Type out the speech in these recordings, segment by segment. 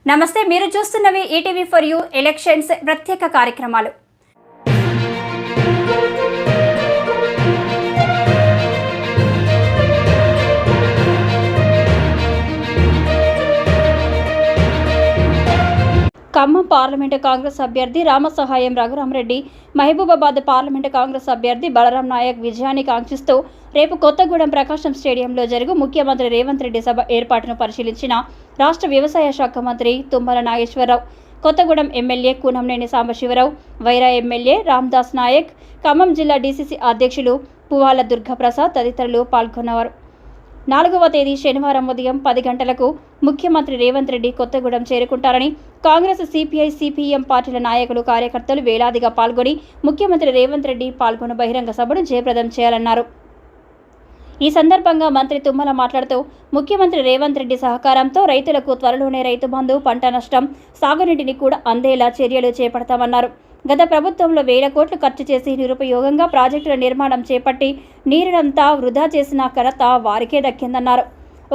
నమస్తే, మీరు చూస్తున్నవి ETV for you elections ప్రత్యేక కార్యక్రమాలు. ఖమ్మం పార్లమెంటు కాంగ్రెస్ అభ్యర్థి రామసహాయం రఘురామరెడ్డి, మహబూబాబాద్ పార్లమెంటు కాంగ్రెస్ అభ్యర్థి బలరాం నాయక్ విజయాన్ని కాంక్షిస్తూ రేపు కొత్తగూడెం ప్రకాశం స్టేడియంలో జరుగు ముఖ్యమంత్రి రేవంత్ రెడ్డి సభ ఏర్పాటును పరిశీలించిన రాష్ట్ర వ్యవసాయ శాఖ మంత్రి తుమ్మల నాగేశ్వరరావు, కొత్తగూడెం ఎమ్మెల్యే కూనంనేని సాంబశివరావు, వైరా ఎమ్మెల్యే రామ్దాస్ నాయక్, ఖమ్మం జిల్లా డీసీసీ అధ్యక్షులు పువ్వాల దుర్గాప్రసాద్ తదితరులు పాల్గొన్నారు. 4వ తేదీ శనివారం ఉదయం 10 గంటలకు ముఖ్యమంత్రి రేవంత్ రెడ్డి కొత్తగూడెం చేరుకుంటారని కాంగ్రెస్, సిపిఐ, సిపిఎం పార్టీల నాయకులు, కార్యకర్తలు వేలాదిగా పాల్గొని ముఖ్యమంత్రి రేవంత్ రెడ్డి పాల్గొన్న బహిరంగ సభను జయప్రదం చేయాలన్నారు. ఈ సందర్భంగా మంత్రి తుమ్మల మాట్లాడుతూ ముఖ్యమంత్రి రేవంత్ రెడ్డి సహకారంతో రైతులకు త్వరలోనే రైతు బంధు, పంట నష్టం, సాగునీటిని కూడా అందేలా చర్యలు చేపడతామన్నారు. గత ప్రభుత్వంలో 1000 కోట్లు ఖర్చు చేసి నిరుపయోగంగా ప్రాజెక్టుల నిర్మాణం చేపట్టి నీరునంతా వృధా చేసిన ఘనత వారికే దక్కిందన్నారు.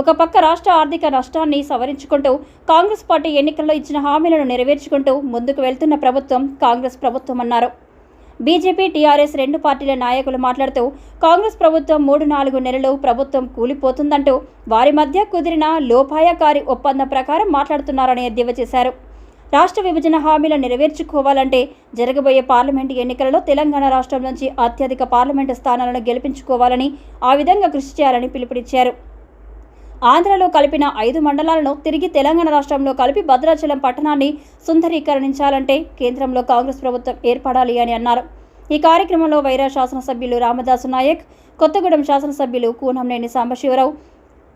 ఒక పక్క రాష్ట్ర ఆర్థిక నష్టాన్ని సవరించుకుంటూ కాంగ్రెస్ పార్టీ ఎన్నికల్లో ఇచ్చిన హామీలను నెరవేర్చుకుంటూ ముందుకు వెళ్తున్న ప్రభుత్వం కాంగ్రెస్ ప్రభుత్వం అన్నారు. బీజేపీ, టీఆర్ఎస్ రెండు పార్టీల నాయకులు మాట్లాడుతూ కాంగ్రెస్ ప్రభుత్వం 3-4 నెలలు ప్రభుత్వం కూలిపోతుందంటూ వారి మధ్య కుదిరిన లోపాయకారి ఒప్పందం ప్రకారం మాట్లాడుతున్నారని ఎద్దేవా చేశారు. రాష్ట్ర విభజన హామీలను నెరవేర్చుకోవాలంటే జరగబోయే పార్లమెంటు ఎన్నికలలో తెలంగాణ రాష్ట్రం నుంచి అత్యధిక పార్లమెంటు స్థానాలను గెలిపించుకోవాలని, ఆ విధంగా కృషి చేయాలని పిలుపునిచ్చారు. ఆంధ్రలో కలిపిన 5 మండలాలను తిరిగి తెలంగాణ రాష్ట్రంలో కలిపి భద్రాచలం పట్టణాన్ని సుందరీకరించాలంటే కేంద్రంలో కాంగ్రెస్ ప్రభుత్వం ఏర్పడాలి అని అన్నారు. ఈ కార్యక్రమంలో వైరా శాసనసభ్యులు రామదాసు నాయక్, కొత్తగూడెం శాసనసభ్యులు కూనంనేని సాంబశివరావు,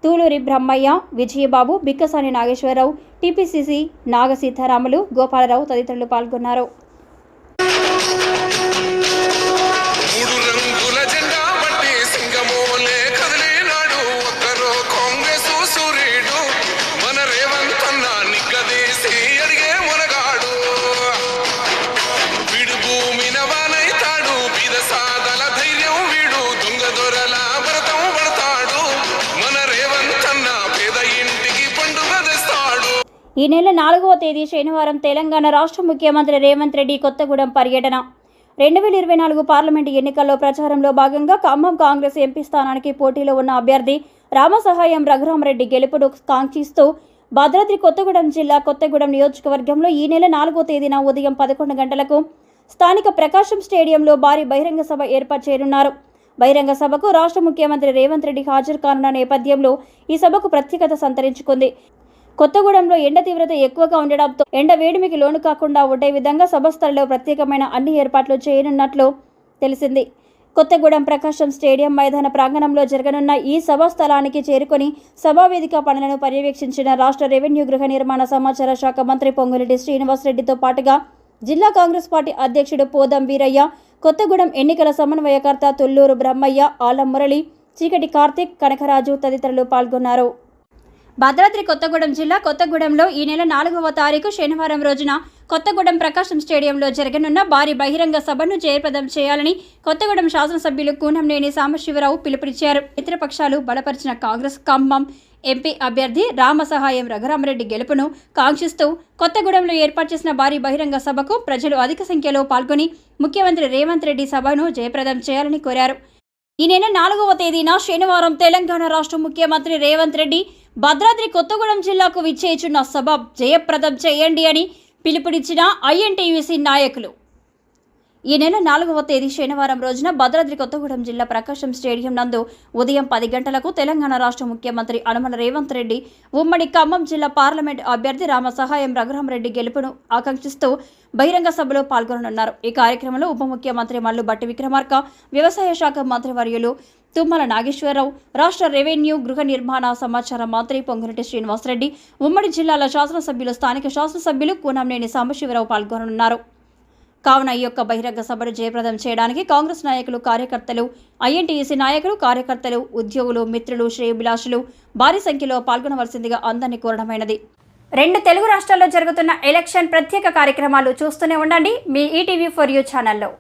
తూలూరి బ్రహ్మయ్య, విజయబాబు, బిక్కసాని నాగేశ్వరరావు, టీపీసీసీ నాగ సీతారాములు, గోపాలరావు తదితరులు పాల్గొన్నారు. ఈ నెల 4వ తేదీ శనివారం తెలంగాణ రాష్ట్ర ముఖ్యమంత్రి రేవంత్ రెడ్డి కొత్తగూడెం పర్యటన. 2024 పార్లమెంటు ఎన్నికల్లో ప్రచారంలో భాగంగా ఖమ్మం కాంగ్రెస్ ఎంపీ స్థానానికి పోటీలో ఉన్న అభ్యర్థి రామసహాయం రఘురామరెడ్డి గెలుపును కాంక్షిస్తూ భద్రాద్రి కొత్తగూడెం జిల్లా కొత్తగూడెం నియోజకవర్గంలో ఈ నెల 4వ తేదీన ఉదయం 11 గంటలకు స్థానిక ప్రకాశం స్టేడియంలో భారీ బహిరంగ సభ ఏర్పాటు చేయనున్నారు. బహిరంగ సభకు రాష్ట్ర ముఖ్యమంత్రి రేవంత్ రెడ్డి హాజరు కానున్న నేపథ్యంలో ఈ సభకు ప్రత్యేకత సంతరించుకుంది. కొత్తగూడెంలో ఎండ తీవ్రత ఎక్కువగా ఉండడంతో ఎండ వేడిమికి లోను కాకుండా ఉండే విధంగా సభస్థలిలో ప్రత్యేకమైన అన్ని ఏర్పాట్లు చేయనున్నట్లు తెలిసింది. కొత్తగూడెం ప్రకాశం స్టేడియం మైదాన ప్రాంగణంలో జరగనున్న ఈ సభా స్థలానికి చేరుకొని సభావేదిక పనులను పర్యవేక్షించిన రాష్ట్ర రెవెన్యూ, గృహ నిర్మాణ, సమాచార శాఖ మంత్రి పొంగులేటి శ్రీనివాసరెడ్డితో పాటుగా జిల్లా కాంగ్రెస్ పార్టీ అధ్యక్షుడు పోదం వీరయ్య, కొత్తగూడెం ఎన్నికల సమన్వయకర్త తుళ్లూరు బ్రహ్మయ్య, ఆలం మురళి, చీకటి కార్తిక్, కనకరాజు తదితరులు పాల్గొన్నారు. భద్రాద్రి కొత్తగూడెం జిల్లా కొత్తగూడెంలో ఈ నెల 4వ తారీఖు శనివారం రోజున కొత్తగూడెం ప్రకాశం స్టేడియంలో జరగనున్న భారీ బహిరంగ సభను జయప్రదం చేయాలని కొత్తగూడెం శాసనసభ్యులు కూనంనేని సాంబశివరావు పిలుపునిచ్చారు. మిత్రపక్షాలు బలపరిచిన కాంగ్రెస్ ఖమ్మం ఎంపీ అభ్యర్థి రామసహాయం రఘురామరెడ్డి గెలుపును కాంక్షిస్తూ కొత్తగూడెంలో ఏర్పాటు చేసిన భారీ బహిరంగ సభకు ప్రజలు అధిక సంఖ్యలో పాల్గొని ముఖ్యమంత్రి రేవంత్ రెడ్డి సభను జయప్రదం చేయాలని కోరారు. ఈ నెల 4వ తేదీన శనివారం తెలంగాణ రాష్ట్ర ముఖ్యమంత్రి రేవంత్ రెడ్డి భద్రాద్రి కొత్తగూడెం జిల్లాకు విచ్చేయుచున్న సభ జయప్రదం చేయండి అని పిలుపునిచ్చిన ఐఎన్టీయూసీ నాయకులు. ఈ నెల 4వ తేదీ శనివారం రోజున భద్రాద్రి కొత్తగూడెం జిల్లా ప్రకాశం స్టేడియం నందు ఉదయం 10 గంటలకు తెలంగాణ రాష్ట్ర ముఖ్యమంత్రి యనమల రేవంత్ రెడ్డి ఉమ్మడి ఖమ్మం జిల్లా పార్లమెంట్ అభ్యర్థి రామసహాయం రఘురామరెడ్డి గెలుపును ఆకాంక్షిస్తూ బహిరంగ సభలో పాల్గొననున్నారు. ఈ కార్యక్రమంలో ఉప ముఖ్యమంత్రి మల్లు భట్టి విక్రమార్క, వ్యవసాయ శాఖ మంత్రివర్యులు తుమ్మల నాగేశ్వరరావు, రాష్ట్ర రెవెన్యూ, గృహ నిర్మాణ, సమాచార మంత్రి పొంగులేటి శ్రీనివాసరెడ్డి, ఉమ్మడి జిల్లాల శాసనసభ్యులు, స్థానిక శాసనసభ్యులు కూనంనేని సాంబశివరావు పాల్గొననున్నారు. కావున ఈ యొక్క బహిరంగ సభను జయప్రదం చేయడానికి కాంగ్రెస్ నాయకులు, కార్యకర్తలు, ఐఎన్టీయూసీ నాయకులు, కార్యకర్తలు, ఉద్యోగులు, మిత్రులు, శ్రేయోభిలాషులు భారీ సంఖ్యలో పాల్గొనవలసిందిగా అందరినీ కోరడమైనది. 2 తెలుగు రాష్ట్రాల్లో జరుగుతున్న ఎలక్షన్ ప్రత్యేక కార్యక్రమాలు చూస్తూనే ఉండండి మీ ఈటీవీ ఫర్ యూ ఛానల్లో.